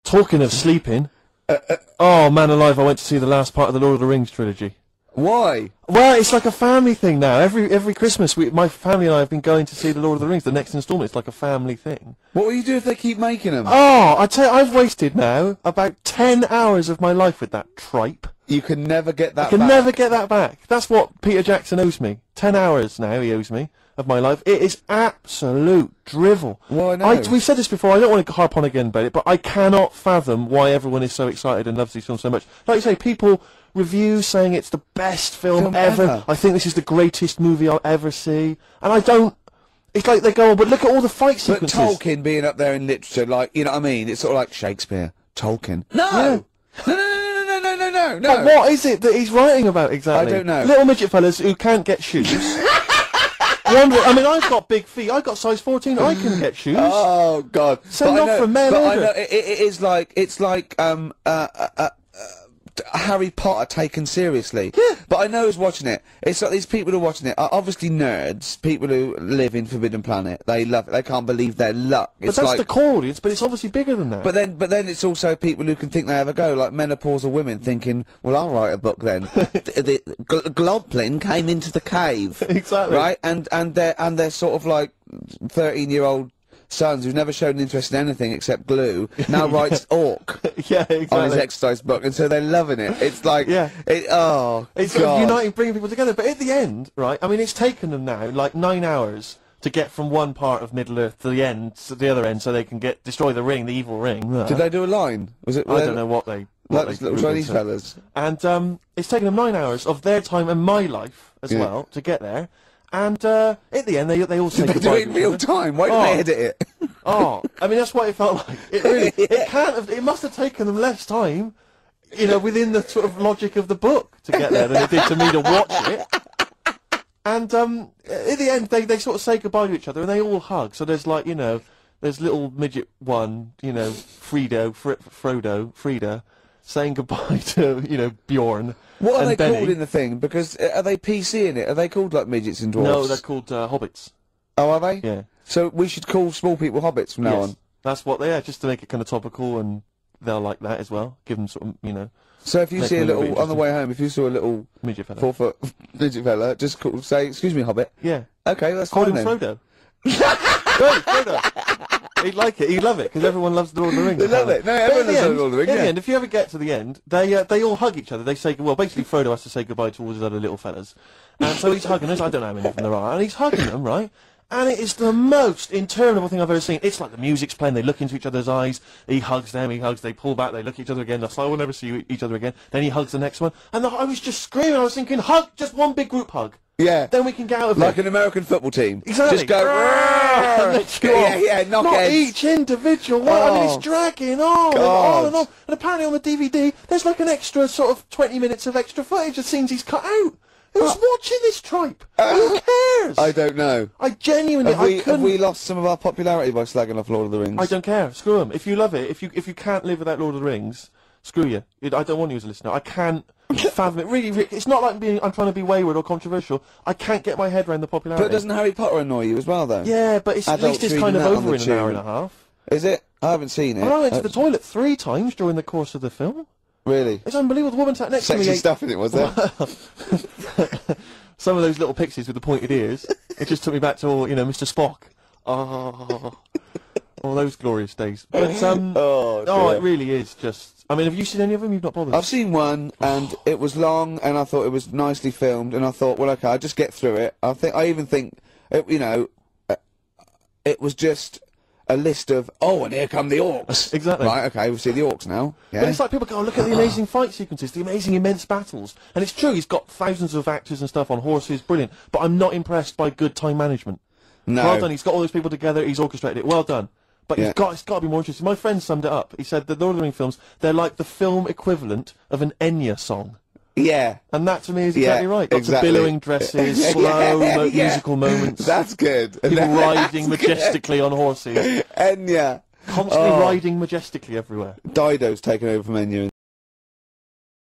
Talking of sleeping, oh man alive, I went to see the last part of the Lord of the Rings trilogy. Why? Well, it's like a family thing now. Every Christmas, my family and I have been going to see the Lord of the Rings, the next instalment. It's like a family thing. What will you do if they keep making them? Oh, I tell you, I've wasted now about 10 hours of my life with that tripe. You can never get that back. I can never get that back. That's what Peter Jackson owes me. 10 hours now he owes me of my life. It is absolute drivel. Well, I know. We've said this before, I don't want to harp on again about it, but I cannot fathom why everyone is so excited and loves these films so much. Like you say, people review saying it's the best film ever. I think this is the greatest movie I'll ever see. And I don't... It's like they go, but look at all the fight sequences. But Tolkien being up there in literature, like, you know what I mean? It's sort of like Shakespeare. Tolkien. No! Yeah. No. But what is it that he's writing about exactly? I don't know. Little midget fellas who can't get shoes. I mean, I've got big feet. I've got size 14. I can get shoes. Oh God! Send off for men. But I know it is like Harry Potter taken seriously. Yeah. But I know who's watching it. It's like these people who are watching it are obviously nerds, people who live in Forbidden Planet. They love it. They can't believe their luck. But It's that's like, the core audience, but it's obviously bigger than that. But then it's also people who can think they have a go, like menopausal women thinking, well, I'll write a book then. the Globplin came into the cave. Exactly. Right? And they're sort of like 13-year-old sons who's never shown interest in anything except glue, now writes Orc yeah, exactly. on his exercise book, and so they're loving it. It's like, yeah. It's sort of uniting, bringing people together. But at the end, right, I mean, it's taken them now like 9 hours to get from one part of Middle-earth to the end, to the other end, so they can destroy the ring, the evil ring. Did they do a line? Was it? I don't know what they... Like those little Chinese fellas. And it's taken them 9 hours of their time and my life as well to get there. And at the end, they all say Did they do goodbye. it in real time? Why didn't they edit it? Oh, I mean, that's what it felt like. It really, it can't have, it must have taken them less time, you know, within the sort of logic of the book to get there than it did to me to watch it. And at the end, they sort of say goodbye to each other and they all hug. So there's like, you know, there's little midget one, you know, Frida, saying goodbye to, you know, Bjorn. What are they Benny. called in the thing? Because are they PC in it? Are they called like midgets and dwarfs? No, they're called hobbits. Oh, are they? Yeah. So we should call small people hobbits from now on. That's what they are, just to make it kind of topical, and they'll like that as well. Give them sort of, you know. So if you see a little on the way home, if you saw a little midget fella, 4 foot midget fella, just say, "Excuse me, hobbit." Yeah. Okay, that's call fine him then. Frodo. Right, Frodo. He'd like it. He'd love it because everyone loves the Lord of the Rings. They love it. No, everyone loves the Lord of the Rings. In the end, if you ever get to the end, they all hug each other. They say, well, basically Frodo has to say goodbye to all his other little fellas, and so he's hugging us. I don't know how many of them there are, and he's hugging them, right? And it is the most interminable thing I've ever seen. It's like the music's playing, they look into each other's eyes, he hugs them, they pull back, they look at each other again, they're like, we'll never see each other again. Then he hugs the next one, and I was just screaming, I was thinking, hug, just one big group hug. Yeah. Then we can get out of it. Like an American football team. Exactly. Just go, knock Not heads. each individual one, I mean, it's dragging on and on and on. And apparently on the DVD, there's like an extra sort of 20 minutes of extra footage of scenes he's cut out. Who's watching this tripe? Who cares? I don't know. I genuinely, have we lost some of our popularity by slagging off Lord of the Rings? I don't care. Screw them. If you love it, if you can't live without Lord of the Rings, screw you. I don't want you as a listener. I can't fathom it. Really, it's not like I'm trying to be wayward or controversial. I can't get my head around the popularity. But doesn't Harry Potter annoy you as well, though? Yeah, but at least it's kind of over in an hour and a half. Is it? I haven't seen it. I went to the toilet 3 times during the course of the film. Really? It's unbelievable. The woman sat next to me. Sexy stuff in it, was there? Some of those little pixies with the pointed ears. It just took me back to all, you know, Mr. Spock. Oh, all those glorious days. But it really is just. I mean, have you seen any of them? You've not bothered. I've seen one, and it was long, and I thought it was nicely filmed, and I thought, well, okay, I'll just get through it. I even think, you know, it was just a list of, oh, and here come the orcs. Exactly. Right, okay, we'll see the orcs now. Yeah. But it's like people go, oh, look at the amazing fight sequences, the amazing immense battles. And it's true, he's got thousands of actors and stuff on horses, brilliant. But I'm not impressed by good time management. No. Well done, he's got all those people together, he's orchestrated it, well done. But it's got to be more interesting. My friend summed it up. He said the Lord of the Rings films, they're like the film equivalent of an Enya song. Yeah. And that to me is exactly right. Lots of billowing dresses, slow musical moments. That's good. People riding majestically on horses. Enya. Constantly riding majestically everywhere. Dido's taken over from Enya.